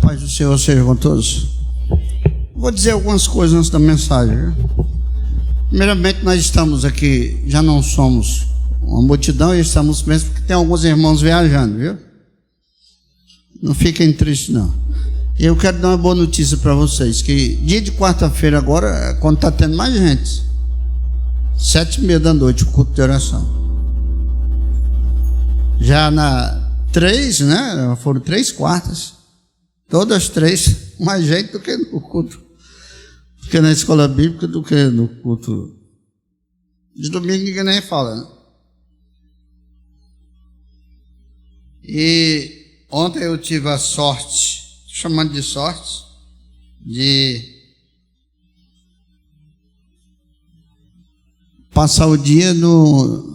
paz do Senhor seja com todos. Vou dizer algumas coisas antes da mensagem. Primeiramente, nós estamos aqui, já não somos uma multidão, e estamos mesmo porque tem alguns irmãos viajando, viu? Não fiquem tristes, não. E eu quero dar uma boa notícia para vocês, que dia de quarta-feira agora, quando está tendo mais gente, 7h30 da noite, o culto de oração. Já na 3, né? Foram 3 quartas. Todas 3, mais gente do que no culto. Porque na escola bíblica do que no culto. De domingo ninguém nem fala, né? E ontem eu tive a sorte, chamando de sorte, de passar o dia no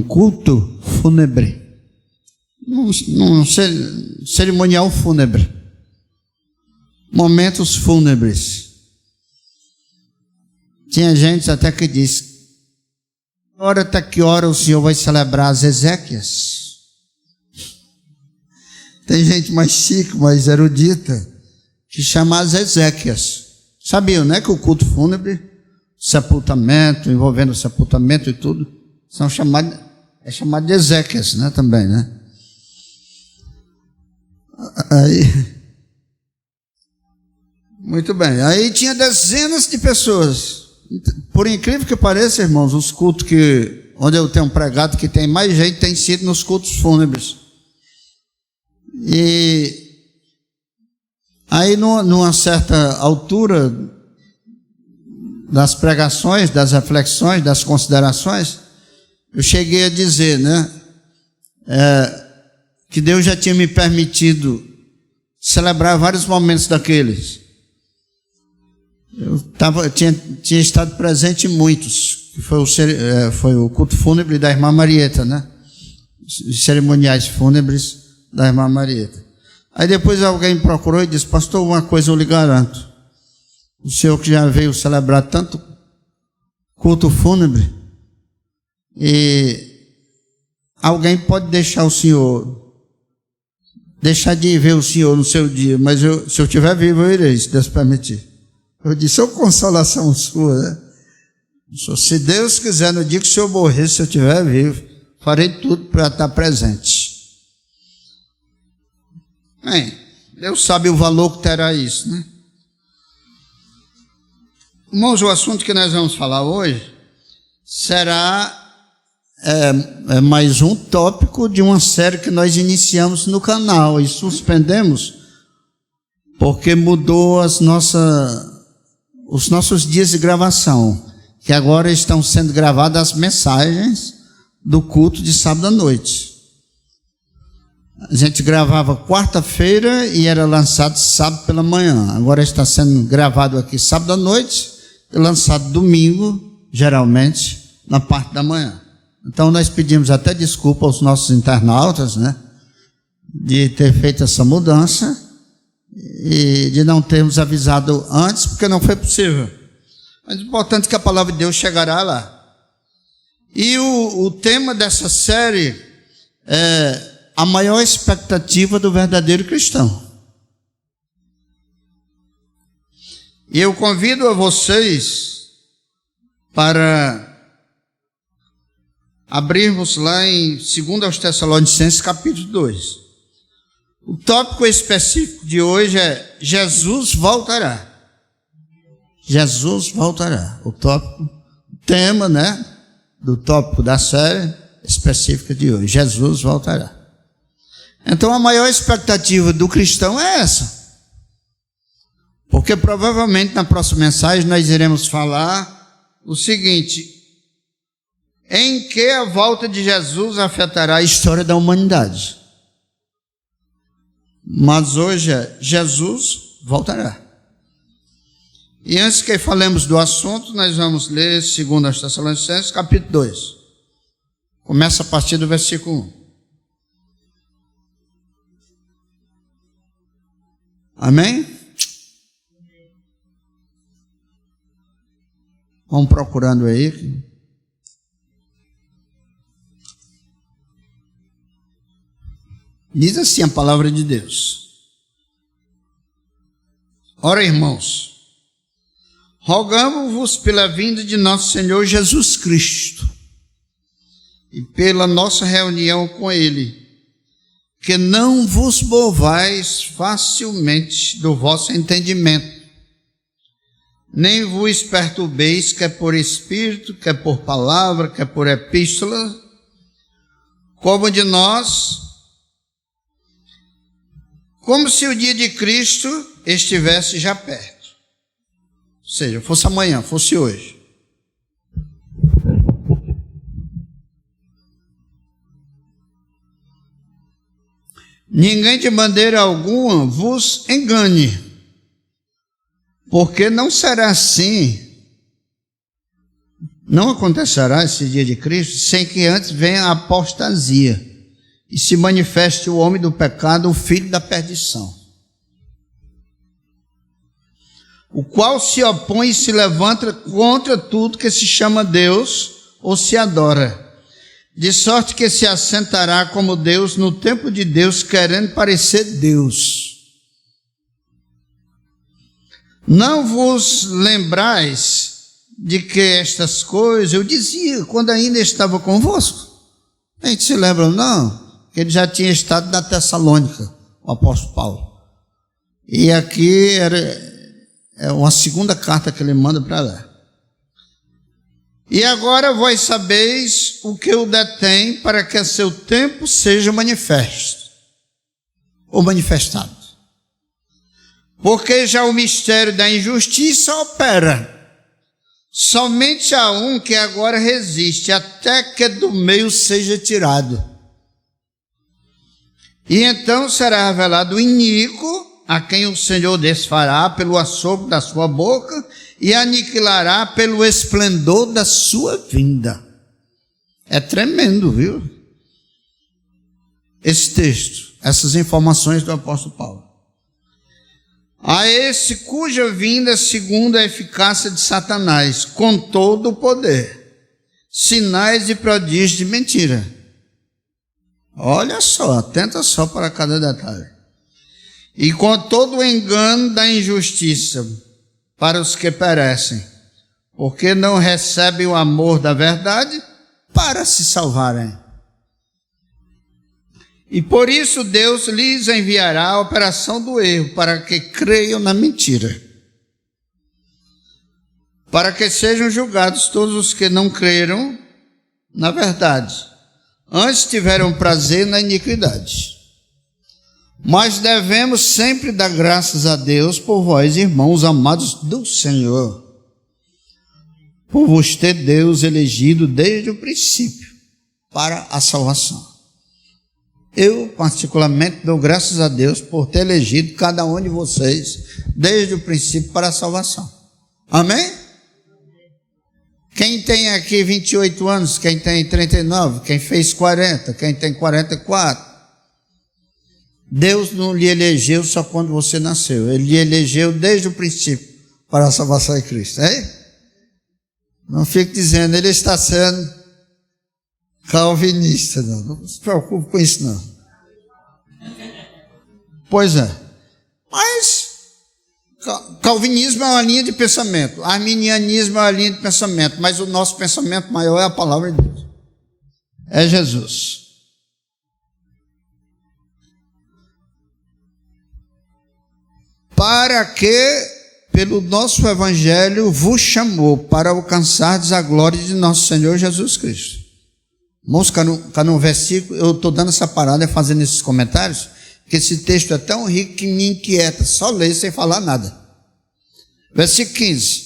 culto fúnebre, num cerimonial fúnebre, momentos fúnebres. Tinha gente até que disse: até que hora o Senhor vai celebrar as exéquias? Tem gente mais chique, mais erudita, que chama as exéquias. Sabiam, né, que o culto fúnebre, sepultamento, envolvendo sepultamento e tudo, é chamado de exéquias, né, também, né? Aí, muito bem, aí tinha dezenas de pessoas. Por incrível que pareça, irmãos, os cultos onde eu tenho pregado, que tem mais gente, tem sido nos cultos fúnebres. E aí, numa certa altura das pregações, das reflexões, das considerações, eu cheguei a dizer, né, que Deus já tinha me permitido celebrar vários momentos daqueles. Eu tinha estado presente em muitos, que foi o culto fúnebre da irmã Marieta, né? Os cerimoniais fúnebres da irmã Marieta. Aí depois alguém procurou e disse: pastor, uma coisa eu lhe garanto, o senhor que já veio celebrar tanto culto fúnebre, e alguém pode deixar de ver o senhor no seu dia, mas se eu estiver vivo eu irei, se Deus permitir. Eu disse: consolação sua, né? Se Deus quiser, no dia que o senhor morrer, se eu estiver vivo, farei tudo para estar presente. Bem, Deus sabe o valor que terá isso, né? Irmãos, o assunto que nós vamos falar hoje será mais um tópico de uma série que nós iniciamos no canal e suspendemos porque mudou os nossos dias de gravação, que agora estão sendo gravadas as mensagens do culto de sábado à noite. A gente gravava quarta-feira e era lançado sábado pela manhã. Agora está sendo gravado aqui sábado à noite e lançado domingo, geralmente, na parte da manhã. Então nós pedimos até desculpa aos nossos internautas, né, de ter feito essa mudança e de não termos avisado antes, porque não foi possível. Mas o importante é que a palavra de Deus chegará lá. E o tema dessa série é a maior expectativa do verdadeiro cristão. E eu convido a vocês para abrirmos lá em 2 Tessalonicenses capítulo 2. O tópico específico de hoje é: Jesus voltará. Jesus voltará. O tema, né, do tópico da série específica de hoje: Jesus voltará. Então a maior expectativa do cristão é essa. Porque provavelmente na próxima mensagem nós iremos falar o seguinte: em que a volta de Jesus afetará a história da humanidade. Mas hoje Jesus voltará. E antes que falemos do assunto, nós vamos ler 2 Tessalonicenses capítulo 2. Começa a partir do versículo 1. Amém? Vamos procurando aí. Diz assim a palavra de Deus. Ora, irmãos, rogamo-vos pela vinda de nosso Senhor Jesus Cristo e pela nossa reunião com Ele, que não vos movais facilmente do vosso entendimento, nem vos perturbeis, quer por espírito, quer por palavra, quer por epístola, como de nós, como se o dia de Cristo estivesse já perto. Ou seja, fosse amanhã, fosse hoje. Ninguém de maneira alguma vos engane, porque não será assim, não acontecerá esse dia de Cristo, sem que antes venha a apostasia e se manifeste o homem do pecado, o filho da perdição, o qual se opõe e se levanta contra tudo que se chama Deus ou se adora, de sorte que se assentará como Deus no templo de Deus, querendo parecer Deus. Não vos lembrais de que estas coisas eu dizia quando ainda estava convosco? A gente se lembra, não? Que ele já tinha estado na Tessalônica, o apóstolo Paulo. E aqui é uma segunda carta que ele manda para lá. E agora vós sabeis o que o detém, para que a seu tempo seja manifesto, ou manifestado. Porque já o mistério da injustiça opera. Somente há um que agora resiste, até que do meio seja tirado. E então será revelado o iníquo, a quem o Senhor desfará pelo assopro da sua boca e aniquilará pelo esplendor da sua vinda. É tremendo, viu? Esse texto, essas informações do apóstolo Paulo. A esse cuja vinda, segundo a eficácia de Satanás, com todo o poder, sinais e prodígios de mentira. Olha só, atenta só para cada detalhe. E com todo o engano da injustiça para os que perecem, porque não recebem o amor da verdade para se salvarem. E por isso Deus lhes enviará a operação do erro, para que creiam na mentira, para que sejam julgados todos os que não creram na verdade, antes tiveram prazer na iniquidade. Mas devemos sempre dar graças a Deus por vós, irmãos amados do Senhor, por vos ter Deus elegido desde o princípio para a salvação. Eu, particularmente, dou graças a Deus por ter elegido cada um de vocês desde o princípio para a salvação. Amém? Quem tem aqui 28 anos, quem tem 39, quem fez 40, quem tem 44, Deus não lhe elegeu só quando você nasceu, Ele lhe elegeu desde o princípio para a salvação em Cristo, hein? Não fique dizendo, ele está sendo calvinista, não se preocupe com isso não. Pois é, mas calvinismo é uma linha de pensamento, arminianismo é uma linha de pensamento, mas o nosso pensamento maior é a palavra de Deus, é Jesus. Para que, pelo nosso evangelho, vos chamou para alcançardes a glória de nosso Senhor Jesus Cristo. Irmãos, cá no versículo, eu estou dando essa parada, fazendo esses comentários, porque esse texto é tão rico que me inquieta, só ler sem falar nada. Versículo 15.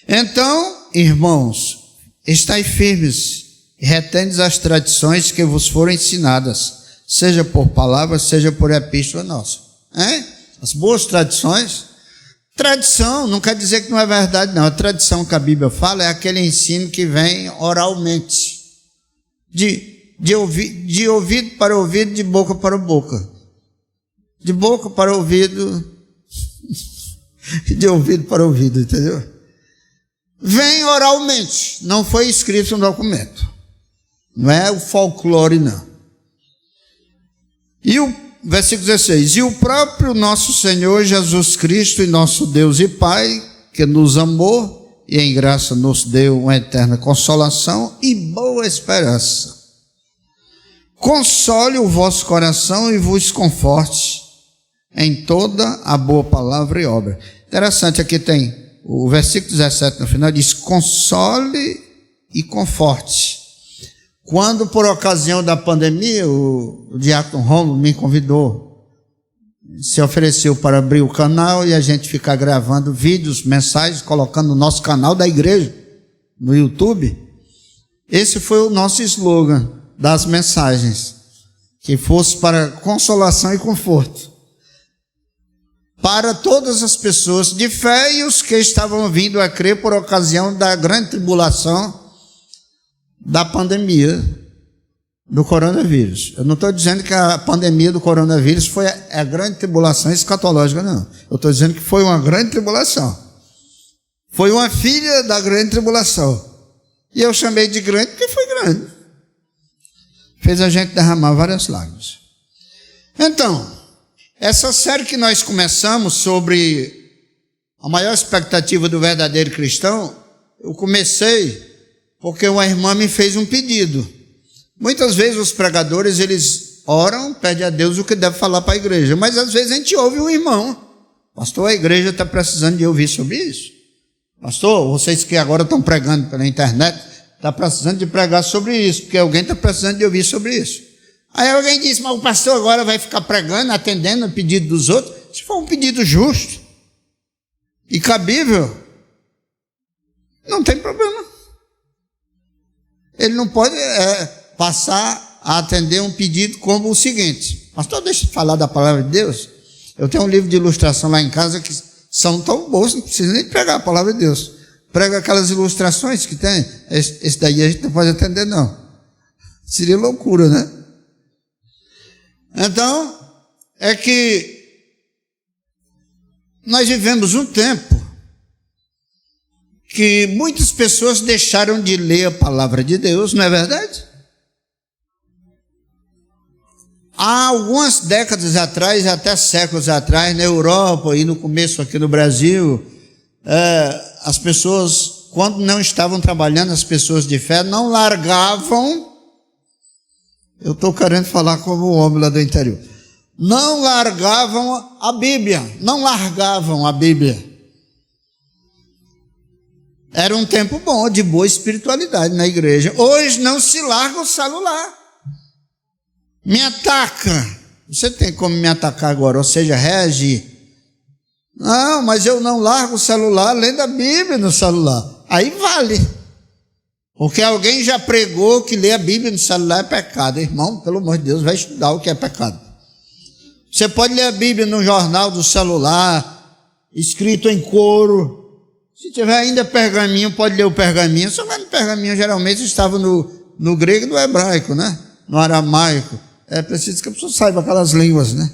Então, irmãos, estai firmes e retendes as tradições que vos foram ensinadas, seja por palavra, seja por epístola nossa. As boas tradições. Tradição não quer dizer que não é verdade, não. A tradição que a Bíblia fala é aquele ensino que vem oralmente, de ouvido para ouvido, de boca para boca, de boca para ouvido, de ouvido para ouvido, entendeu? Vem oralmente, não foi escrito no documento, não é o folclore, não. E o versículo 16: e o próprio nosso Senhor Jesus Cristo, e nosso Deus e Pai, que nos amou e em graça nos deu uma eterna consolação e boa esperança, console o vosso coração e vos conforte em toda a boa palavra e obra. Interessante, aqui tem o versículo 17 no final, diz: console e conforte. Quando, por ocasião da pandemia, o diácono Romulo me convidou, se ofereceu para abrir o canal e a gente ficar gravando vídeos, mensagens, colocando no nosso canal da igreja, no YouTube. Esse foi o nosso slogan das mensagens, que fosse para consolação e conforto para todas as pessoas de fé e os que estavam vindo a crer por ocasião da grande tribulação da pandemia do coronavírus. Eu não estou dizendo que a pandemia do coronavírus foi a grande tribulação escatológica, não. Eu estou dizendo que foi uma grande tribulação. Foi uma filha da grande tribulação. E eu chamei de grande porque foi grande. Fez a gente derramar várias lágrimas. Então, essa série que nós começamos sobre a maior expectativa do verdadeiro cristão, eu comecei porque uma irmã me fez um pedido. Muitas vezes os pregadores, eles oram, pedem a Deus o que deve falar para a igreja, mas às vezes a gente ouve um irmão: pastor, a igreja está precisando de ouvir sobre isso. Pastor, vocês que agora estão pregando pela internet, está precisando de pregar sobre isso, porque alguém está precisando de ouvir sobre isso. Aí alguém diz: mas o pastor agora vai ficar pregando, atendendo o pedido dos outros? Se for um pedido justo e cabível, não tem problema. Ele não pode passar a atender um pedido como o seguinte: pastor, deixa eu falar da palavra de Deus. Eu tenho um livro de ilustração lá em casa que são tão bons, não precisa nem pregar a palavra de Deus. Prega aquelas ilustrações que tem. Esse daí a gente não pode atender, não. Seria loucura, né? Então, é que nós vivemos um tempo que muitas pessoas deixaram de ler a palavra de Deus, não é verdade? Há algumas décadas atrás, até séculos atrás, na Europa e no começo aqui no Brasil, as pessoas, quando não estavam trabalhando, as pessoas de fé não largavam. Eu estou querendo falar como o homem lá do interior. Não largavam a Bíblia. Não largavam a Bíblia. Era um tempo bom, de boa espiritualidade na igreja. Hoje não se larga o celular. Me ataca. Você tem como me atacar agora, ou seja, reagir. Não, mas eu não largo o celular lendo a Bíblia no celular. Aí vale. Porque alguém já pregou que ler a Bíblia no celular é pecado. Irmão, pelo amor de Deus, vai estudar o que é pecado. Você pode ler a Bíblia no jornal do celular, escrito em couro. Se tiver ainda pergaminho, pode ler o pergaminho. Só que no pergaminho geralmente estava no grego e no hebraico, né? No aramaico. É preciso que a pessoa saiba aquelas línguas, né?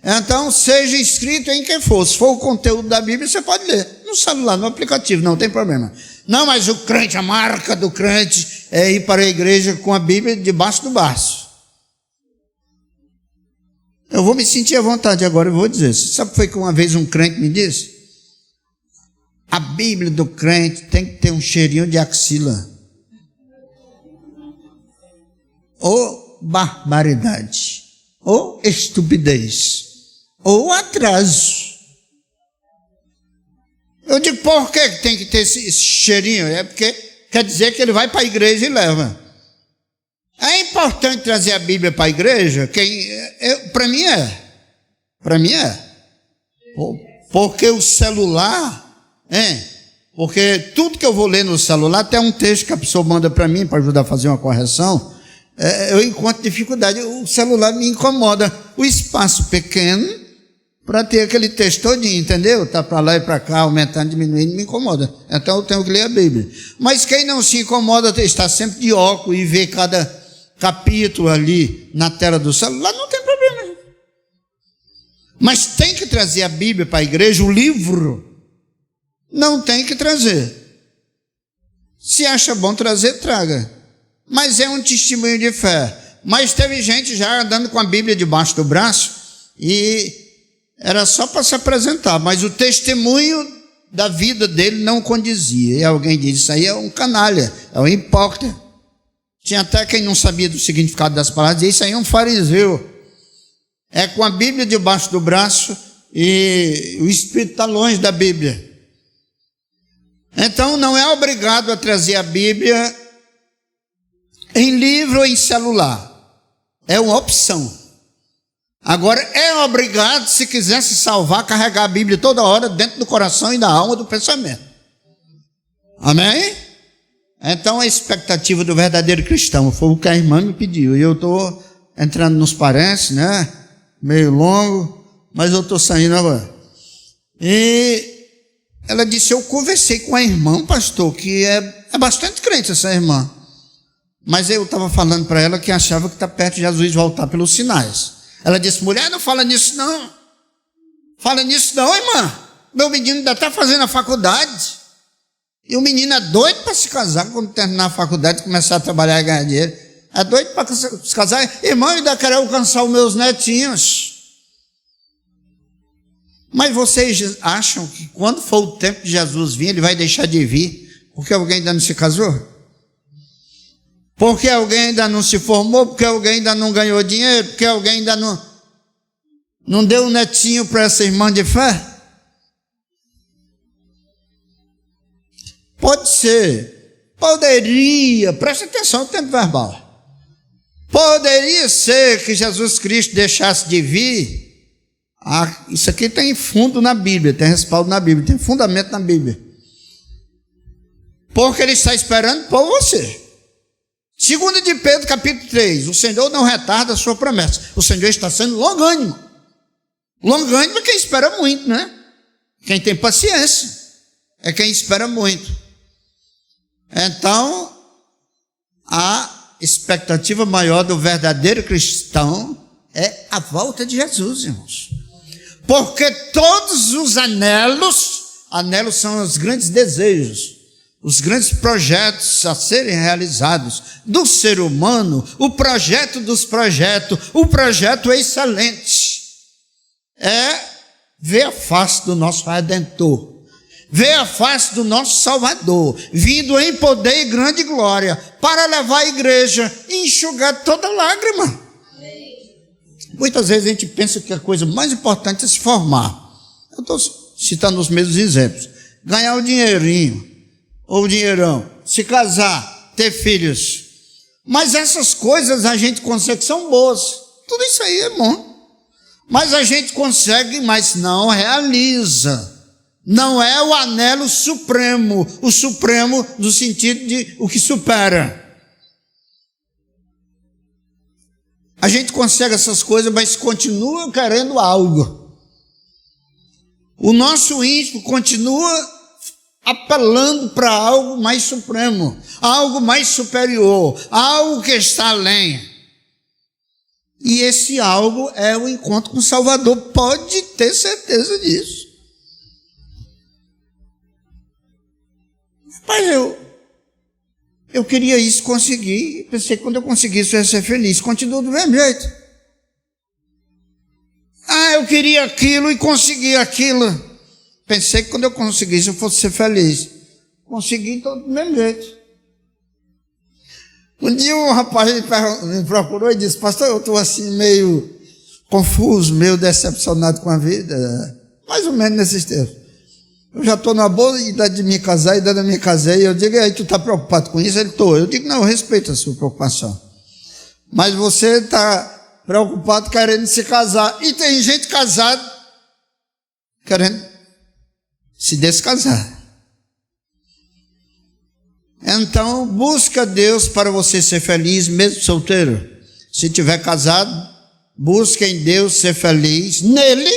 Então, seja escrito em quem for. Se for o conteúdo da Bíblia, você pode ler no celular, no aplicativo, não tem problema. Não, mas o crente, a marca do crente é ir para a igreja com a Bíblia debaixo do braço. Eu vou me sentir à vontade agora, eu vou dizer. Sabe o que foi que uma vez um crente me disse? A Bíblia do crente tem que ter um cheirinho de axila. Ou barbaridade, ou estupidez, ou atraso. Eu digo: por que tem que ter esse cheirinho? É porque quer dizer que ele vai para a igreja e leva. É importante trazer a Bíblia para a igreja? Para mim é. Para mim é. Porque o celular, porque tudo que eu vou ler no celular, até um texto que a pessoa manda para mim para ajudar a fazer uma correção, eu encontro dificuldade. O celular me incomoda. O espaço pequeno para ter aquele texto todinho, entendeu? Está para lá e para cá, aumentando, diminuindo, me incomoda. Então eu tenho que ler a Bíblia. Mas quem não se incomoda, está sempre de óculos e vê cada capítulo ali na tela do celular, não tem problema. Mas tem que trazer a Bíblia para a igreja, o livro. Não tem que trazer. Se acha bom trazer, traga. Mas é um testemunho de fé. Mas teve gente já andando com a Bíblia debaixo do braço, e era só para se apresentar, mas o testemunho da vida dele não condizia. E alguém disse: isso aí é um canalha, é um hipócrita. Tinha até quem não sabia do significado das palavras, dizia: isso aí é um fariseu. É com a Bíblia debaixo do braço e o Espírito está longe da Bíblia. Então não é obrigado a trazer a Bíblia em livro ou em celular. É uma opção. Agora é obrigado, se quiser se salvar, carregar a Bíblia toda hora dentro do coração e da alma do pensamento. Amém? Então a expectativa do verdadeiro cristão foi o que a irmã me pediu. E eu estou entrando nos parentes, né? Meio longo, mas eu estou saindo agora. E ela disse: eu conversei com a irmã, pastor, que é bastante crente essa irmã. Mas eu estava falando para ela que achava que está perto de Jesus voltar pelos sinais. Ela disse: mulher, não fala nisso não. Fala nisso não, irmã. Meu menino ainda está fazendo a faculdade. E o menino é doido para se casar quando terminar a faculdade e começar a trabalhar e ganhar dinheiro. É doido para se casar. Irmão, eu ainda quero alcançar os meus netinhos. Mas vocês acham que quando for o tempo de Jesus vir, ele vai deixar de vir porque alguém ainda não se casou? Porque alguém ainda não se formou? Porque alguém ainda não ganhou dinheiro? Porque alguém ainda não deu um netinho para essa irmã de fé? Pode ser, poderia, preste atenção no tempo verbal. Poderia ser que Jesus Cristo deixasse de vir. Isso aqui tem fundo na Bíblia, tem respaldo na Bíblia, tem fundamento na Bíblia. Porque ele está esperando por você. 2 de Pedro, capítulo 3, o Senhor não retarda a sua promessa. O Senhor está sendo longânimo. Longânimo é quem espera muito, né? Quem tem paciência é quem espera muito. Então, a expectativa maior do verdadeiro cristão é a volta de Jesus, irmãos. Porque todos os anelos são os grandes desejos, os grandes projetos a serem realizados do ser humano, o projeto dos projetos, o projeto excelente, é ver a face do nosso Redentor, ver a face do nosso Salvador, vindo em poder e grande glória, para levar a igreja e enxugar toda lágrima. Muitas vezes a gente pensa que a coisa mais importante é se formar. Eu estou citando os mesmos exemplos. Ganhar o dinheirinho, ou o dinheirão, se casar, ter filhos. Mas essas coisas a gente consegue, são boas. Tudo isso aí é bom. Mas a gente consegue, mas não realiza. Não é o anelo supremo, o supremo no sentido de o que supera. A gente consegue essas coisas, mas continua querendo algo. O nosso íntimo continua apelando para algo mais supremo, algo mais superior, algo que está além. E esse algo é o encontro com o Salvador, pode ter certeza disso. Mas eu queria isso, consegui, pensei que quando eu conseguisse eu ia ser feliz, continuo do mesmo jeito. Eu queria aquilo e consegui aquilo, pensei que quando eu conseguisse eu fosse ser feliz, consegui então do mesmo jeito. Um dia um rapaz me procurou e disse: pastor, eu estou assim meio confuso, meio decepcionado com a vida, mais ou menos nesses termos. Eu já estou na boa idade de me casar, e ainda me casei. Eu digo: e aí, tu está preocupado com isso? Ele: estou. Eu digo: não, eu respeito a sua preocupação, mas você está preocupado querendo se casar, e tem gente casada querendo se descasar. Então busca Deus para você ser feliz, mesmo solteiro. Se tiver casado, busca em Deus ser feliz nele.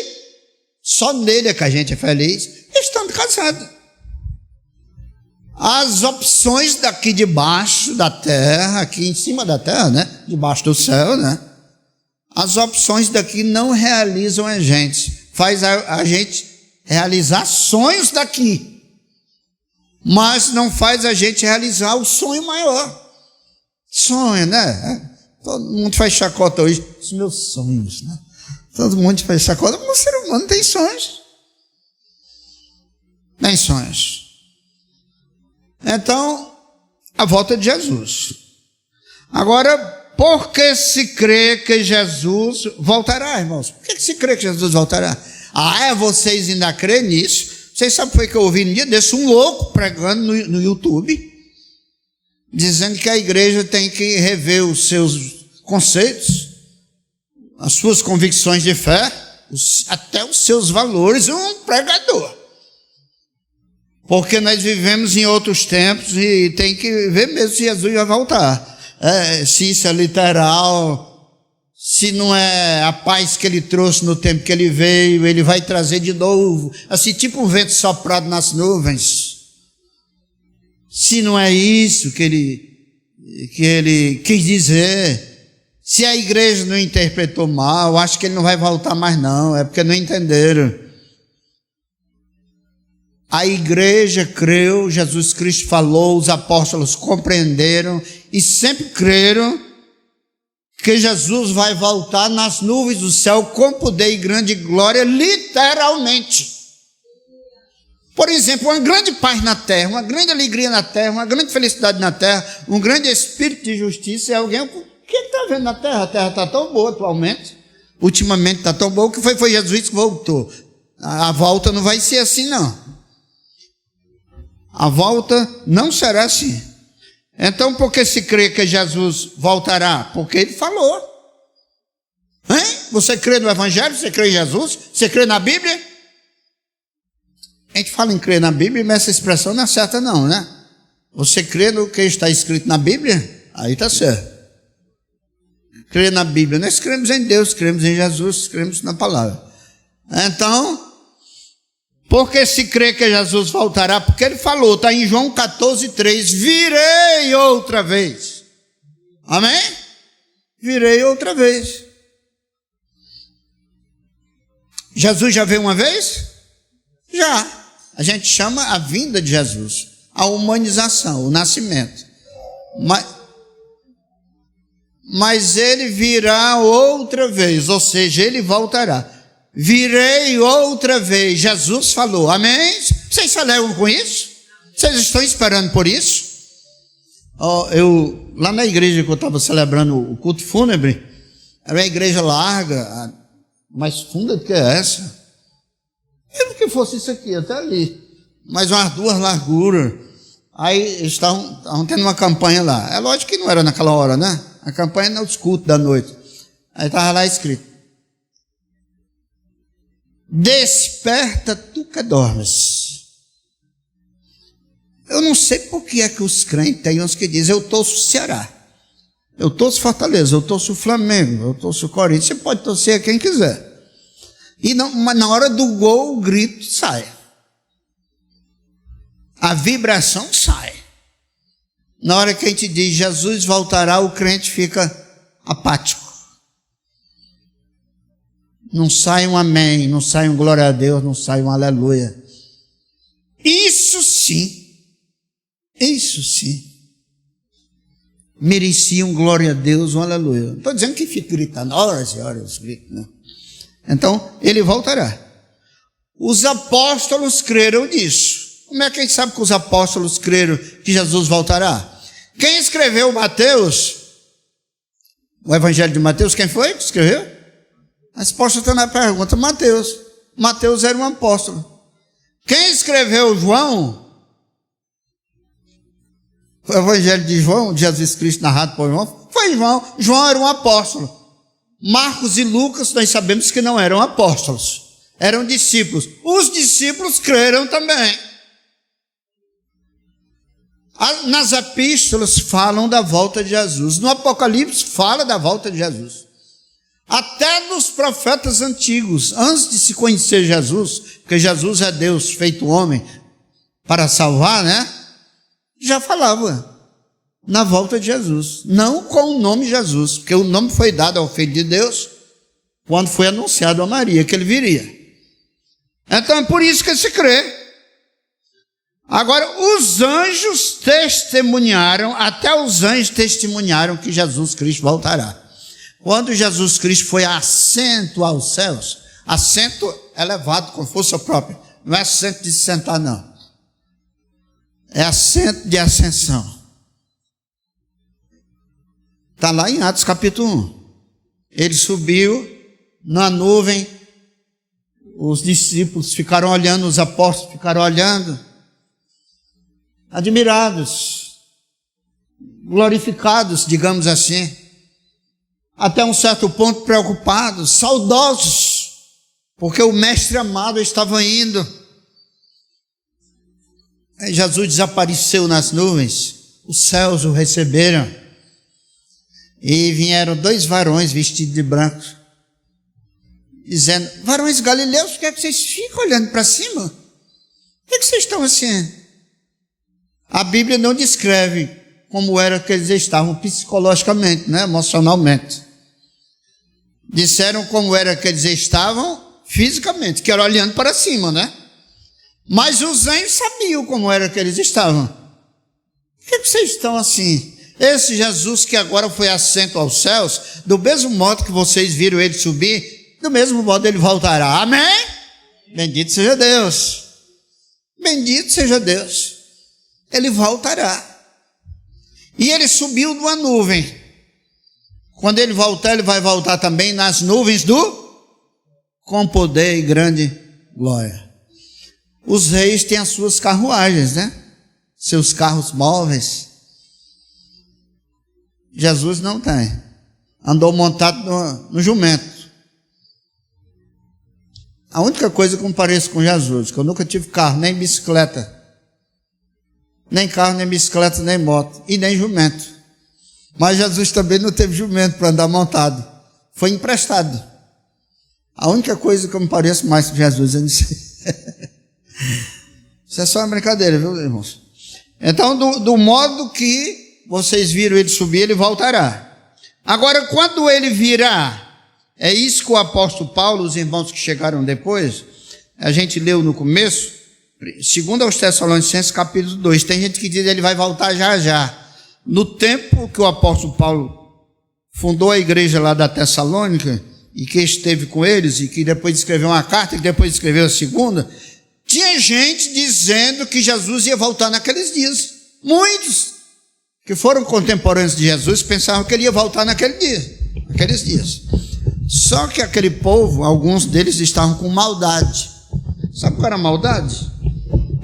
Só nele é que a gente é feliz, estando casado. As opções daqui debaixo da terra, aqui em cima da terra, né? Debaixo do céu, né? As opções daqui não realizam a gente, faz a gente realizar sonhos daqui, mas não faz a gente realizar o sonho maior. Sonho, né? Todo mundo faz chacota hoje, os meus sonhos, né? Todo mundo faz essa coisa, mas o ser humano tem sonhos. Tem sonhos. Então, a volta de Jesus. Agora, por que se crê que Jesus voltará, irmãos? Por que se crê que Jesus voltará? Vocês ainda creem nisso? Vocês sabem o que foi que eu ouvi no dia desse? Um louco pregando no YouTube, dizendo que a igreja tem que rever os seus conceitos, as suas convicções de fé, até os seus valores. Um pregador. Porque nós vivemos em outros tempos e tem que ver mesmo se Jesus vai voltar. Se isso é literal, se não é a paz que ele trouxe no tempo que ele veio, ele vai trazer de novo, assim, tipo um vento soprado nas nuvens. Se não é isso que ele quis dizer, se a igreja não interpretou mal, acho que ele não vai voltar mais não, é porque não entenderam. A igreja creu, Jesus Cristo falou, os apóstolos compreenderam e sempre creram que Jesus vai voltar nas nuvens do céu com poder e grande glória, literalmente. Por exemplo, uma grande paz na terra, uma grande alegria na terra, uma grande felicidade na terra, um grande espírito de justiça. É alguém, o que está vendo na terra? A terra está tão boa atualmente, ultimamente está tão boa, que foi Jesus que voltou. A volta não vai ser assim não. A volta não será assim. Então, por que se crê que Jesus voltará? Porque ele falou. Hein? Você crê no Evangelho? Você crê em Jesus? Você crê na Bíblia? A gente fala em crer na Bíblia, mas essa expressão não é certa não, né? Você crê no que está escrito na Bíblia? Aí está certo. Crer na Bíblia. Nós cremos em Deus, cremos em Jesus, cremos na palavra. Então, porque se crê que Jesus voltará, porque ele falou, está em João 14:3, virei outra vez. Amém? Virei outra vez. Jesus já veio uma vez? Já. A gente chama a vinda de Jesus, a humanização, o nascimento. Mas ele virá outra vez, ou seja, ele voltará. Virei outra vez, Jesus falou, amém? Vocês celebram com isso? Vocês estão esperando por isso? Lá na igreja que eu estava celebrando o culto fúnebre, era uma igreja larga, mais funda do que essa. Mesmo que fosse isso aqui, até ali, mais umas 2 larguras. Aí estavam tendo uma campanha lá. É lógico que não era naquela hora, né? A campanha não é os cultos da noite. Aí estava lá escrito: desperta tu que dormes. Eu não sei por que é que os crentes têm uns que dizem: eu torço o Ceará, eu torço Fortaleza, eu torço o Flamengo, eu torço o Corinthians. Você pode torcer a quem quiser. Mas na hora do gol o grito sai, a vibração sai. Na hora que a gente diz Jesus voltará, o crente fica apático. Não sai um amém, não sai um glória a Deus, não sai um aleluia. Isso sim, merecia um glória a Deus, um aleluia. Não estou dizendo que fica gritando horas e horas, não. Então, ele voltará. Os apóstolos creram nisso. Como é que a gente sabe que os apóstolos creram que Jesus voltará? Quem escreveu Mateus, o Evangelho de Mateus, quem foi que escreveu? A resposta está na pergunta: Mateus. Mateus era um apóstolo. Quem escreveu João, o Evangelho de João, de Jesus Cristo narrado por João, foi João. João era um apóstolo. Marcos e Lucas, nós sabemos que não eram apóstolos, eram discípulos. Os discípulos creram também. Nas epístolas falam da volta de Jesus. No Apocalipse fala da volta de Jesus. Até nos profetas antigos, antes de se conhecer Jesus, porque Jesus é Deus feito homem para salvar, né? Já falava na volta de Jesus. Não com o nome Jesus, porque o nome foi dado ao Filho de Deus quando foi anunciado a Maria que ele viria. Então é por isso que se crê. Agora, os anjos testemunharam, até os anjos testemunharam que Jesus Cristo voltará. Quando Jesus Cristo foi assento aos céus, assento elevado com força própria, não é assento de sentar, não. É assento de ascensão. Está lá em Atos capítulo 1. Ele subiu na nuvem, os discípulos ficaram olhando, os apóstolos ficaram olhando, admirados, glorificados, digamos assim, até um certo ponto preocupados, saudosos, porque o mestre amado estava indo. Aí Jesus desapareceu nas nuvens, os céus o receberam, e vieram 2 varões vestidos de branco, dizendo: varões galileus, por que vocês ficam olhando para cima? Por que vocês estão assim? A Bíblia não descreve como era que eles estavam psicologicamente, né, emocionalmente. Disseram como era que eles estavam fisicamente, que era olhando para cima, né? Mas os anjos sabiam como era que eles estavam. Por que vocês estão assim? Esse Jesus que agora foi assento aos céus, do mesmo modo que vocês viram ele subir, do mesmo modo ele voltará. Amém? Bendito seja Deus. Bendito seja Deus. Ele voltará. E ele subiu numa nuvem. Quando ele voltar, ele vai voltar também nas nuvens com poder e grande glória. Os reis têm as suas carruagens, né? Seus carros móveis. Jesus não tem. Andou montado no jumento. A única coisa que eu me pareço com Jesus, que eu nunca tive carro, nem bicicleta. Nem carro, nem bicicleta, nem moto. E nem jumento. Mas Jesus também não teve jumento para andar montado. Foi emprestado. A única coisa que eu me pareço mais com Jesus é isso. Isso é só uma brincadeira, viu, irmãos? Então, do modo que vocês viram ele subir, ele voltará. Agora, quando ele virá, é isso que o apóstolo Paulo, os irmãos que chegaram depois, a gente leu no começo, 2 aos Tessalonicenses, capítulo 2, tem gente que diz que ele vai voltar já já. No tempo que o apóstolo Paulo fundou a igreja lá da Tessalônica, e que esteve com eles, e que depois escreveu uma carta, e que depois escreveu a segunda, tinha gente dizendo que Jesus ia voltar naqueles dias. Muitos que foram contemporâneos de Jesus pensavam que ele ia voltar naqueles dias. Só que aquele povo, alguns deles estavam com maldade. Sabe qual era a maldade?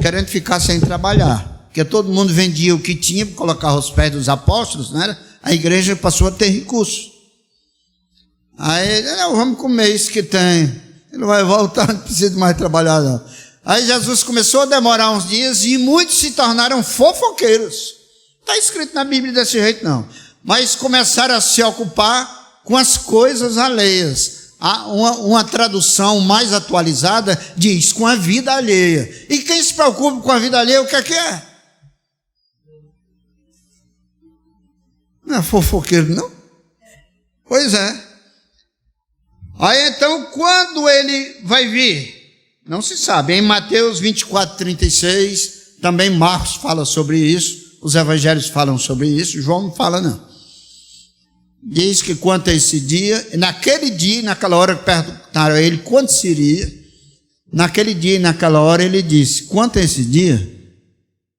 Querendo ficar sem trabalhar. Porque todo mundo vendia o que tinha para colocar aos pés dos apóstolos, né? A igreja passou a ter recursos. Aí, não, vamos comer isso que tem. Ele vai voltar, não precisa mais trabalhar, não. Aí Jesus começou a demorar uns dias e muitos se tornaram fofoqueiros. Não está escrito na Bíblia desse jeito, não. Mas começaram a se ocupar com as coisas alheias. Uma tradução mais atualizada diz, com a vida alheia. E quem se preocupa com a vida alheia, o que é? Não é fofoqueiro, não? Pois é. Aí então, quando ele vai vir? Não se sabe. Em Mateus 24, 36, também Marcos fala sobre isso, os evangelhos falam sobre isso, João não fala não. Diz que quanto a esse dia, naquele dia, naquela hora que perguntaram a ele quando seria, naquele dia e naquela hora ele disse, quanto a esse dia,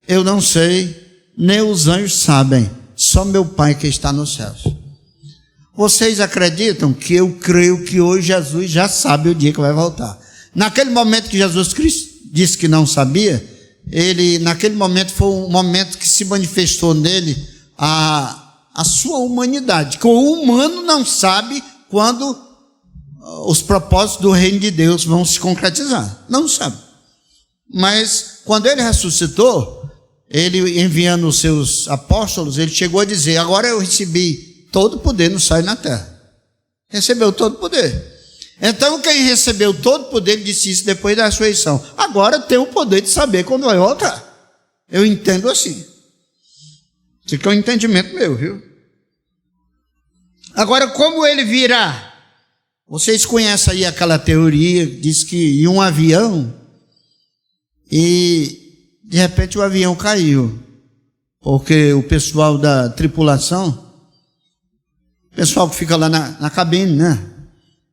eu não sei, nem os anjos sabem, só meu Pai que está nos céus. Vocês acreditam que eu creio que hoje Jesus já sabe o dia que vai voltar? Naquele momento que Jesus Cristo disse que não sabia, naquele momento foi um momento que se manifestou nele a sua humanidade, que o humano não sabe quando os propósitos do reino de Deus vão se concretizar, não sabe. Mas quando ele ressuscitou, ele enviando os seus apóstolos, ele chegou a dizer, agora eu recebi todo o poder no céu e na terra. Recebeu todo o poder. Então quem recebeu todo o poder, ele disse isso depois da ressurreição. Agora tem o poder de saber quando vai voltar. Eu entendo assim. Isso aqui é um entendimento meu, viu? Agora, como ele virá? Vocês conhecem aí aquela teoria, diz que ia um avião e de repente o avião caiu. Porque o pessoal da tripulação pessoal que fica lá na cabine, né?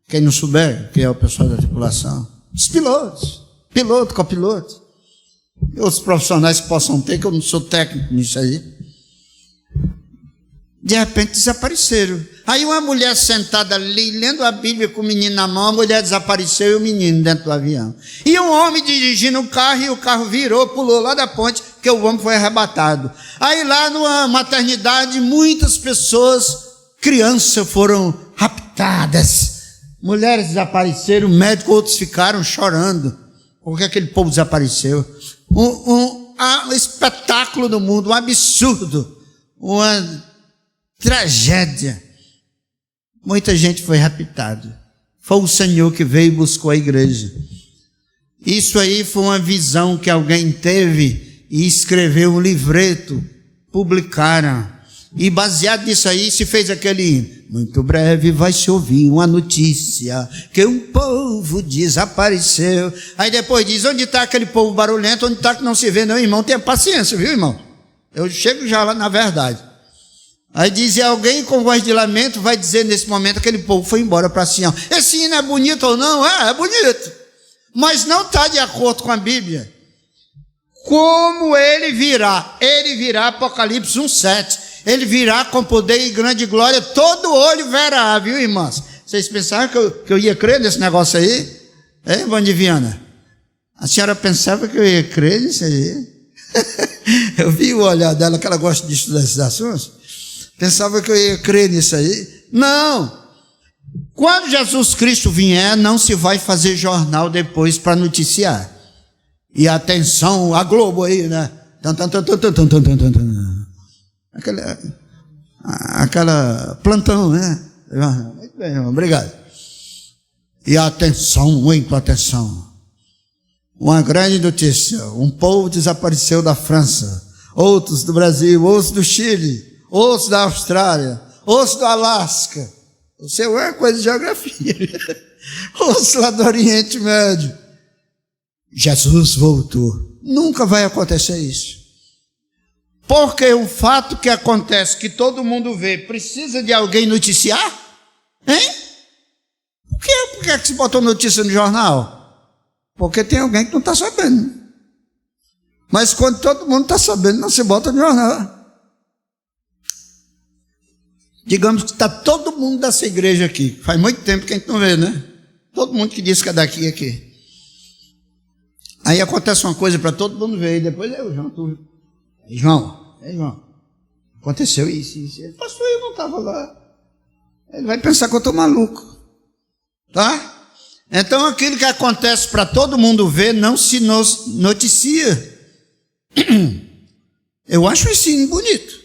Quem não souber, que é o pessoal da tripulação. Os pilotos, piloto, copiloto. E outros profissionais que possam ter, que eu não sou técnico nisso aí. De repente desapareceram. Aí uma mulher sentada ali, lendo a Bíblia com o menino na mão, a mulher desapareceu e o menino dentro do avião. E um homem dirigindo o carro, e o carro virou, pulou lá da ponte, porque o homem foi arrebatado. Aí lá numa maternidade, muitas pessoas, crianças foram raptadas. Mulheres desapareceram, médicos, outros ficaram chorando, porque aquele povo desapareceu. Um espetáculo do mundo, um absurdo, uma tragédia. Muita gente foi raptada. Foi o Senhor que veio e buscou a igreja. Isso aí foi uma visão que alguém teve e escreveu um livreto, publicaram. E baseado nisso aí se fez aquele hino. Muito breve vai se ouvir uma notícia que um povo desapareceu. Aí depois diz, onde está aquele povo barulhento? Onde está que não se vê? Não, irmão, tenha paciência, viu, irmão? Eu chego já lá na verdade. Aí diz, e alguém com voz de lamento vai dizer nesse momento, aquele povo foi embora para Sião. Esse hino é bonito ou não? É bonito. Mas não está de acordo com a Bíblia. Como ele virá? Ele virá, Apocalipse 1:7. Ele virá com poder e grande glória, todo olho verá, viu, irmãs? Vocês pensaram que eu ia crer nesse negócio aí? Hein, Vandiviana? A senhora pensava que eu ia crer nisso aí? Eu vi o olhar dela, que ela gosta de estudar esses assuntos. Pensava que eu ia crer nisso aí? Não! Quando Jesus Cristo vier, não se vai fazer jornal depois para noticiar. E atenção, a Globo aí, né? Aquela plantão, né? Muito bem, obrigado. E atenção, muito atenção. Uma grande notícia: um povo desapareceu da França, outros do Brasil, outros do Chile, outros da Austrália, outros do Alasca. O seu é coisa de geografia. Outros lá do Oriente Médio. Jesus voltou. Nunca vai acontecer isso. Porque o fato que acontece, que todo mundo vê, precisa de alguém noticiar? Hein? Por que se botou notícia no jornal? Porque tem alguém que não está sabendo. Mas quando todo mundo está sabendo, não se bota no jornal. Digamos que está todo mundo dessa igreja aqui. Faz muito tempo que a gente não vê, né? Todo mundo que diz que é daqui aqui. Aí acontece uma coisa para todo mundo ver, e depois João, aconteceu isso. Ele, pastor, eu não estava lá. Ele vai pensar que eu estou maluco. Tá? Então aquilo que acontece para todo mundo ver, não se noticia. Eu acho isso bonito.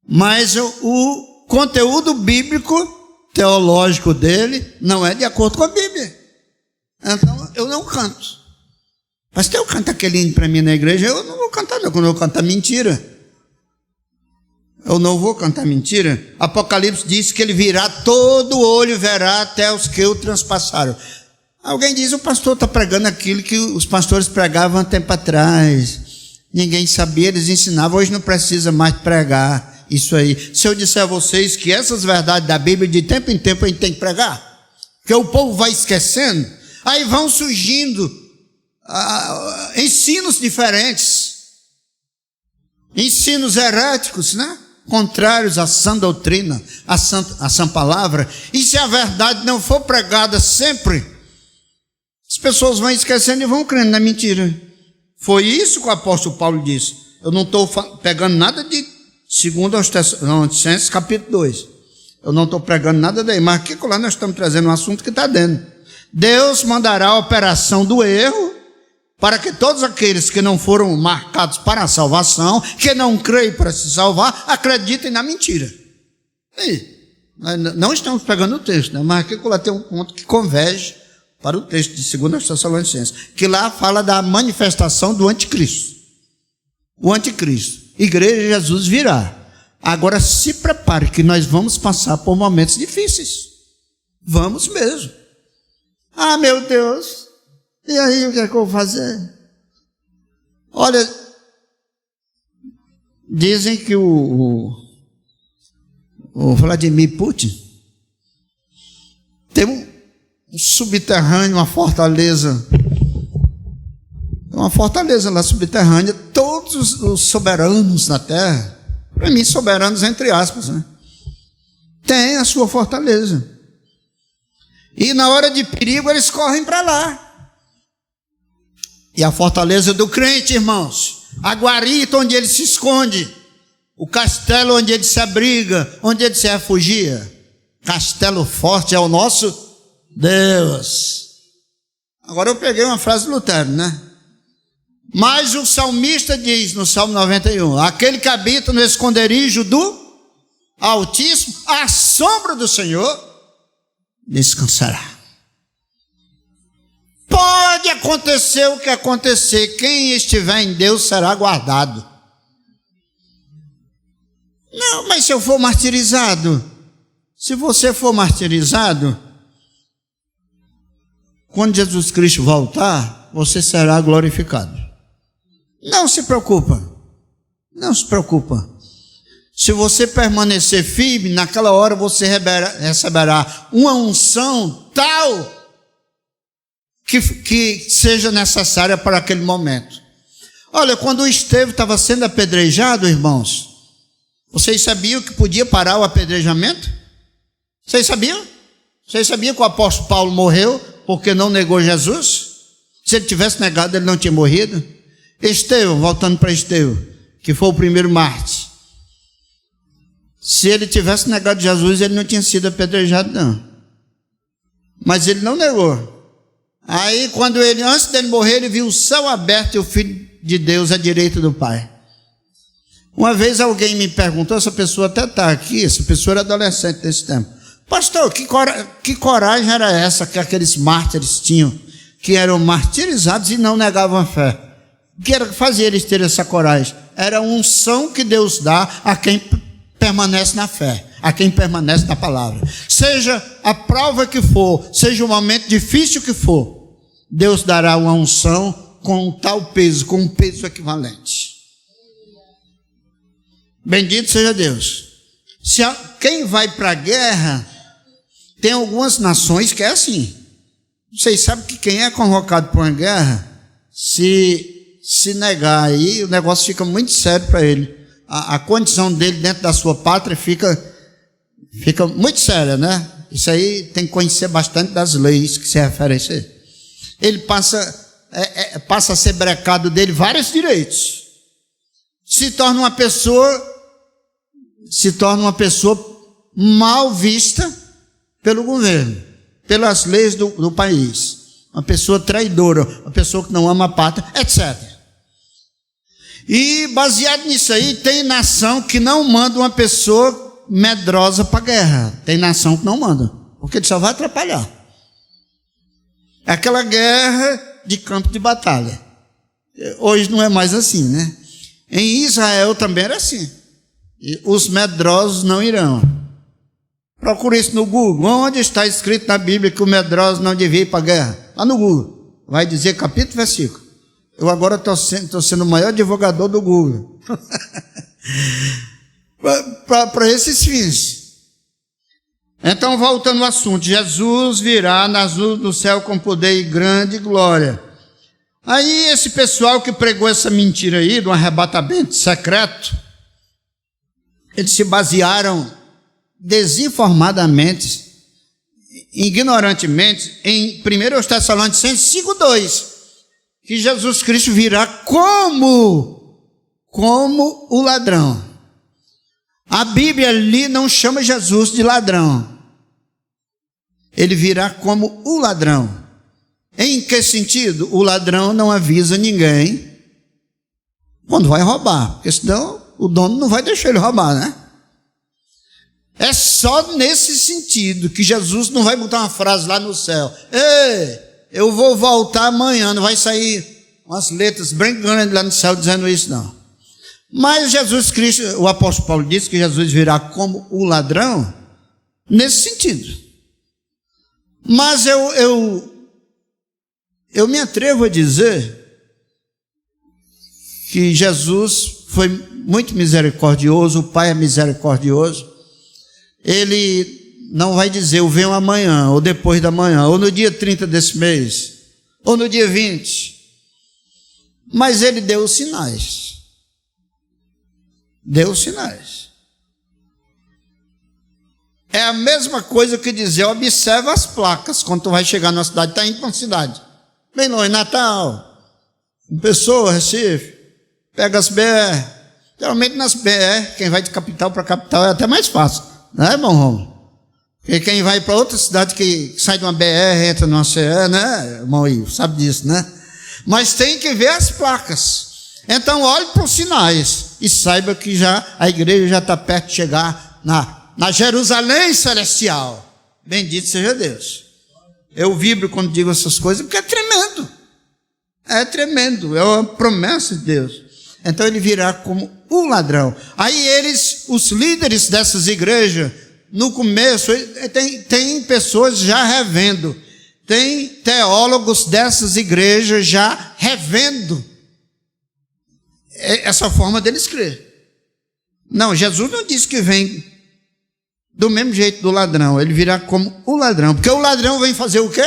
Mas o conteúdo bíblico, teológico dele, não é de acordo com a Bíblia. Então eu não canto. Pastor, eu canto aquele hino para mim na igreja, eu não vou cantar não, quando eu cantar mentira. Eu não vou cantar mentira. Apocalipse diz que ele virá, todo olho verá, até os que o transpassaram. Alguém diz, o pastor está pregando aquilo que os pastores pregavam há tempo atrás. Ninguém sabia, eles ensinavam, hoje não precisa mais pregar isso aí. Se eu disser a vocês que essas verdades da Bíblia, de tempo em tempo a gente tem que pregar, porque o povo vai esquecendo, aí vão surgindo ensinos diferentes, ensinos heréticos, né? Contrários à sã doutrina, à sã palavra. E se a verdade não for pregada sempre, as pessoas vão esquecendo e vão crendo na mentira. Foi isso que o apóstolo Paulo disse. Eu não estou pegando nada de 2 Tessalonicenses capítulo 2. Eu não estou pregando nada daí, mas aqui lá nós estamos trazendo um assunto que está dentro. Deus mandará a operação do erro, para que todos aqueles que não foram marcados para a salvação, que não creem para se salvar, acreditem na mentira. E não estamos pegando o texto, né? Mas aqui lá tem um ponto que converge para o texto de 2 Tessalonicenses, que lá fala da manifestação do anticristo. O anticristo. Igreja, Jesus virá. Agora se prepare que nós vamos passar por momentos difíceis. Vamos mesmo. Ah, meu Deus! E aí, o que é que eu vou fazer? Olha, dizem que o Vladimir Putin, tem um subterrâneo, uma fortaleza lá subterrânea. Todos os soberanos na terra, para mim soberanos entre aspas, né, tem a sua fortaleza, e na hora de perigo eles correm para lá. E a fortaleza do crente, irmãos, a guarita onde ele se esconde, o castelo onde ele se abriga, onde ele se refugia, castelo forte é o nosso Deus. Agora eu peguei uma frase do Lutero, né? Mas o salmista diz no Salmo 91, aquele que habita no esconderijo do Altíssimo, à sombra do Senhor descansará. Pode acontecer o que acontecer, quem estiver em Deus será guardado. Não, mas se eu for martirizado, se você for martirizado, quando Jesus Cristo voltar, você será glorificado. Não se preocupa, não se preocupa. Se você permanecer firme, naquela hora você receberá uma unção tal que seja necessária para aquele momento. Olha, quando o Estevão estava sendo apedrejado, irmãos, vocês sabiam que podia parar o apedrejamento? Vocês sabiam? Vocês sabiam que o apóstolo Paulo morreu porque não negou Jesus? Se ele tivesse negado, ele não tinha morrido. Estevão, voltando para Estevão, que foi o primeiro mártir, se ele tivesse negado Jesus, ele não tinha sido apedrejado, não. Mas ele não negou. Aí, quando ele, antes dele morrer, ele viu o céu aberto e o Filho de Deus à direita do Pai. Uma vez alguém me perguntou, essa pessoa até está aqui, essa pessoa era adolescente nesse tempo. Pastor, que coragem era essa que aqueles mártires tinham, que eram martirizados e não negavam a fé? O que era que fazia eles terem essa coragem? Era a unção que Deus dá a quem permanece na fé, a quem permanece na palavra. Seja a prova que for, seja o momento difícil que for, Deus dará uma unção com um tal peso, com um peso equivalente. Bendito seja Deus. Quem vai para a guerra, tem algumas nações que é assim. Vocês sabem que quem é convocado para uma guerra, se negar aí, o negócio fica muito sério para ele. A condição dele dentro da sua pátria fica muito séria, né? Isso aí tem que conhecer bastante das leis que se referem a isso aí. Ele passa a ser brecado dele vários direitos. Se torna uma pessoa mal vista pelo governo, pelas leis do país. Uma pessoa traidora, uma pessoa que não ama a pátria, etc. E baseado nisso aí, tem nação que não manda uma pessoa medrosa para a guerra. Tem nação que não manda, porque ele só vai atrapalhar. É aquela guerra de campo de batalha. Hoje não é mais assim, né? Em Israel também era assim. E os medrosos não irão. Procure isso no Google. Onde está escrito na Bíblia que o medroso não devia ir para a guerra? Lá no Google. Vai dizer capítulo e versículo. Eu agora estou sendo o maior advogador do Google. para esses fins. Então, voltando ao assunto, Jesus virá nas nuvens do céu com poder e grande glória. Aí, esse pessoal que pregou essa mentira aí, do arrebatamento secreto, eles se basearam desinformadamente, ignorantemente, em 1 Tessalonicenses 5:2, que Jesus Cristo virá como o ladrão. A Bíblia ali não chama Jesus de ladrão. Ele virá como o ladrão. Em que sentido? O ladrão não avisa ninguém quando vai roubar, porque senão o dono não vai deixar ele roubar, né? É só nesse sentido que Jesus não vai botar uma frase lá no céu: ei, eu vou voltar amanhã, não vai sair umas letras bem grandes lá no céu dizendo isso, não. Mas Jesus Cristo, o apóstolo Paulo disse que Jesus virá como o ladrão, nesse sentido. Mas eu me atrevo a dizer que Jesus foi muito misericordioso, o Pai é misericordioso, ele não vai dizer eu venho amanhã, ou depois da manhã, ou no dia 30 desse mês, ou no dia 20. Mas ele deu os sinais. Deu os sinais. É a mesma coisa que dizer, observa as placas, quando tu vai chegar na cidade, está indo para uma cidade. Bem longe, Natal, Pessoa, Recife, pega as BR. Geralmente nas BR, quem vai de capital para capital é até mais fácil, não é, irmão Romulo? Porque quem vai para outra cidade que sai de uma BR, entra numa CE, né, irmão Ivo, sabe disso, né? Mas tem que ver as placas. Então olhe para os sinais e saiba que já a igreja já está perto de chegar na Jerusalém celestial. Bendito seja Deus. Eu vibro quando digo essas coisas, porque é tremendo. É tremendo, é uma promessa de Deus. Então ele virá como o ladrão. Aí eles, os líderes dessas igrejas, no começo, tem pessoas já revendo. Tem teólogos dessas igrejas já revendo essa forma deles crer. Não, Jesus não disse que vem do mesmo jeito do ladrão. Ele virá como o ladrão. Porque o ladrão vem fazer o quê?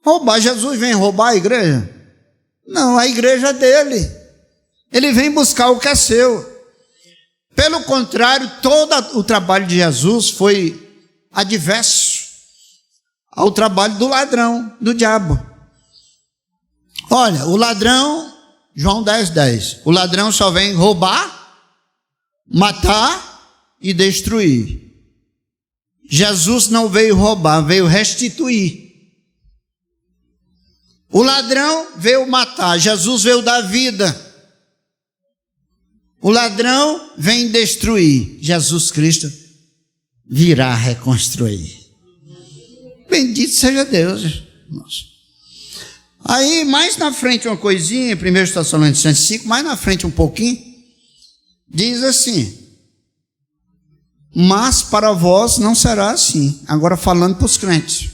Roubar. Jesus vem roubar a igreja? Não, a igreja é dele. Ele vem buscar o que é seu. Pelo contrário, todo o trabalho de Jesus foi adverso ao trabalho do ladrão, do diabo. Olha, o ladrão, João 10:10, o ladrão só vem roubar, matar e destruir. Jesus não veio roubar, veio restituir. O ladrão veio matar, Jesus veio dar vida. O ladrão vem destruir, Jesus Cristo virá reconstruir. Bendito seja Deus, irmãos. Aí, mais na frente, uma coisinha, 1 Tessalonicenses 5, mais na frente um pouquinho, diz assim: mas para vós não será assim. Agora falando para os crentes.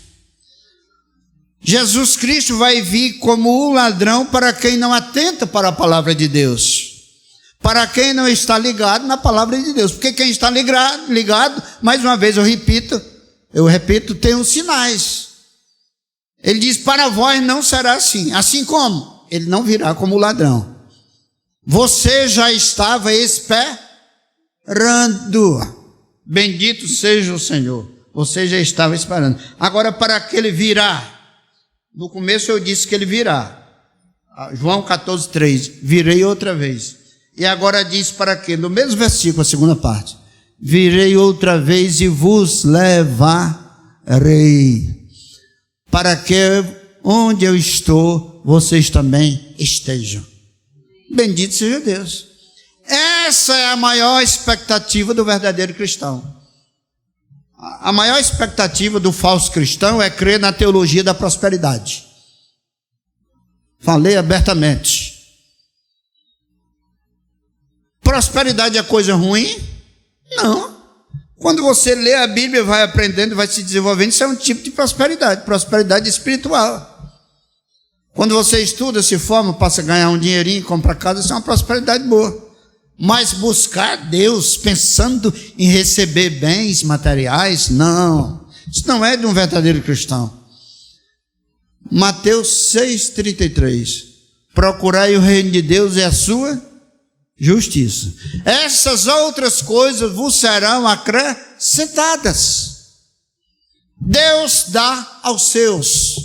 Jesus Cristo vai vir como o ladrão para quem não atenta para a palavra de Deus. Para quem não está ligado na palavra de Deus. Porque quem está ligado, mais uma vez eu repito, tem os sinais. Ele diz, para vós não será assim. Assim como? Ele não virá como ladrão. Você já estava esperando. Bendito seja o Senhor. Você já estava esperando. Agora, para que ele virá? No começo eu disse que ele virá. João 14:3. Virei outra vez. E agora diz para quê? No mesmo versículo, a segunda parte. Virei outra vez e vos levarei, para que onde eu estou, vocês também estejam. Bendito seja Deus. Essa é a maior expectativa do verdadeiro cristão. A maior expectativa do falso cristão é crer na teologia da prosperidade. Falei abertamente. Prosperidade é coisa ruim? Não. Quando você lê a Bíblia, vai aprendendo, vai se desenvolvendo, isso é um tipo de prosperidade, prosperidade espiritual. Quando você estuda, se forma, passa a ganhar um dinheirinho, compra casa, isso é uma prosperidade boa. Mas buscar Deus pensando em receber bens materiais, não. Isso não é de um verdadeiro cristão. Mateus 6:33. Procurai o reino de Deus e a sua justiça. Essas outras coisas vos serão acrescentadas. Deus dá aos seus.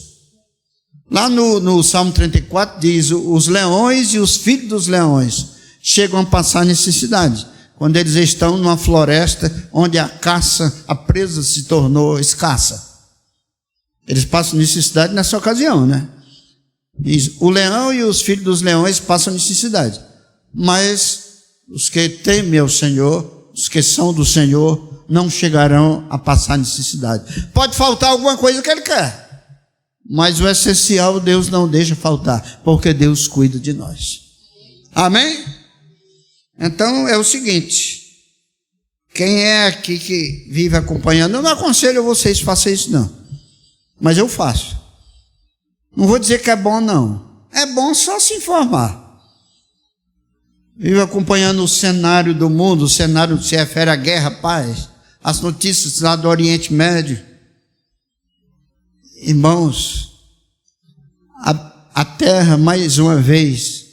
Lá no Salmo 34 diz, os leões e os filhos dos leões chegam a passar necessidade, quando eles estão numa floresta onde a caça, a presa se tornou escassa. Eles passam necessidade nessa ocasião, né? Diz, o leão e os filhos dos leões passam necessidade. Mas os que temem ao Senhor, os que são do Senhor, não chegarão a passar necessidade. Pode faltar alguma coisa que Ele quer, mas o essencial Deus não deixa faltar, porque Deus cuida de nós. Amém? Então é o seguinte, quem é aqui que vive acompanhando, eu não aconselho vocês a fazer isso não, mas eu faço. Não vou dizer que é bom não, é bom só se informar. Vive acompanhando o cenário do mundo, o cenário que se refere à guerra, paz. as notícias lá do Oriente Médio. Irmãos, a terra, mais uma vez,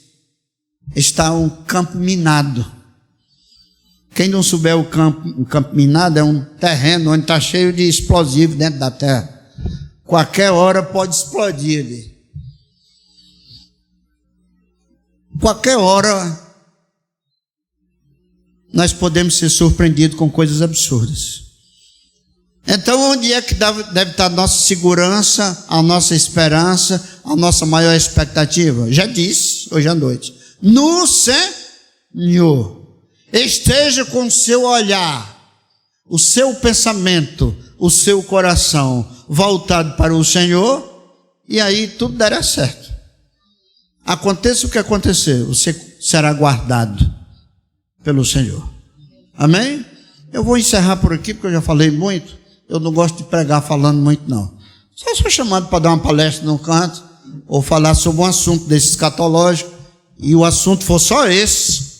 está um campo minado. Quem não souber um campo minado é um terreno onde está cheio de explosivos dentro da terra. Qualquer hora pode explodir ali. Qualquer hora nós podemos ser surpreendidos com coisas absurdas. Então, onde é que deve estar a nossa segurança, a nossa esperança, a nossa maior expectativa? Já disse hoje à noite. No Senhor. Esteja com o seu olhar, o seu pensamento, o seu coração voltado para o Senhor, e aí tudo dará certo. Aconteça o que acontecer, você será guardado pelo Senhor. Amém? Eu vou encerrar por aqui, porque eu já falei muito. Eu não gosto de pregar falando muito, não. Só sou chamado para dar uma palestra num canto, ou falar sobre um assunto desse escatológico, e o assunto for só esse,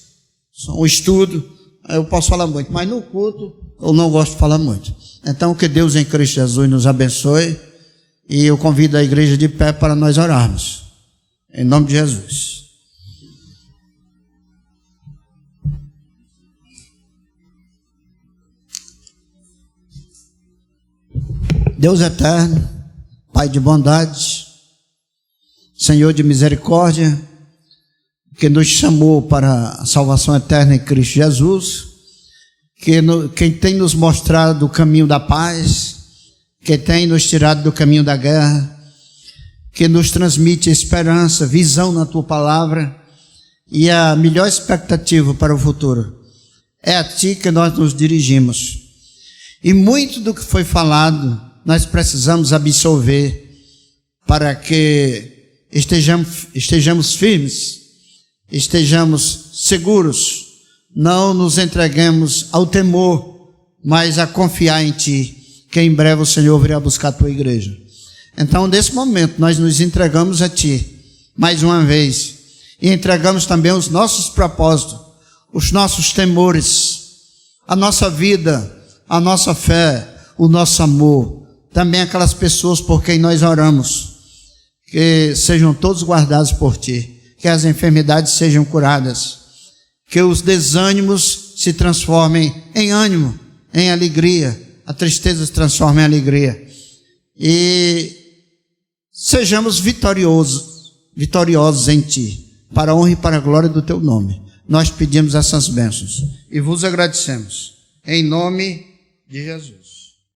só um estudo, aí eu posso falar muito, mas no culto eu não gosto de falar muito. Então, que Deus em Cristo Jesus nos abençoe, e eu convido a igreja de pé para nós orarmos, em nome de Jesus. Deus eterno, Pai de bondade, Senhor de misericórdia, que nos chamou para a salvação eterna em Cristo Jesus, quem tem nos mostrado o caminho da paz, que tem nos tirado do caminho da guerra, que nos transmite esperança, visão na Tua palavra e a melhor expectativa para o futuro. É a Ti que nós nos dirigimos. E muito do que foi falado nós precisamos absorver para que estejamos firmes, estejamos seguros, não nos entreguemos ao temor, mas a confiar em Ti, que em breve o Senhor virá buscar a Tua igreja. Então, nesse momento, nós nos entregamos a Ti, mais uma vez, e entregamos também os nossos propósitos, os nossos temores, a nossa vida, a nossa fé, o nosso amor, também aquelas pessoas por quem nós oramos, que sejam todos guardados por Ti, que as enfermidades sejam curadas, que os desânimos se transformem em ânimo, em alegria, a tristeza se transforme em alegria, e sejamos vitoriosos em Ti, para a honra e para a glória do Teu nome. Nós pedimos essas bênçãos e vos agradecemos, em nome de Jesus.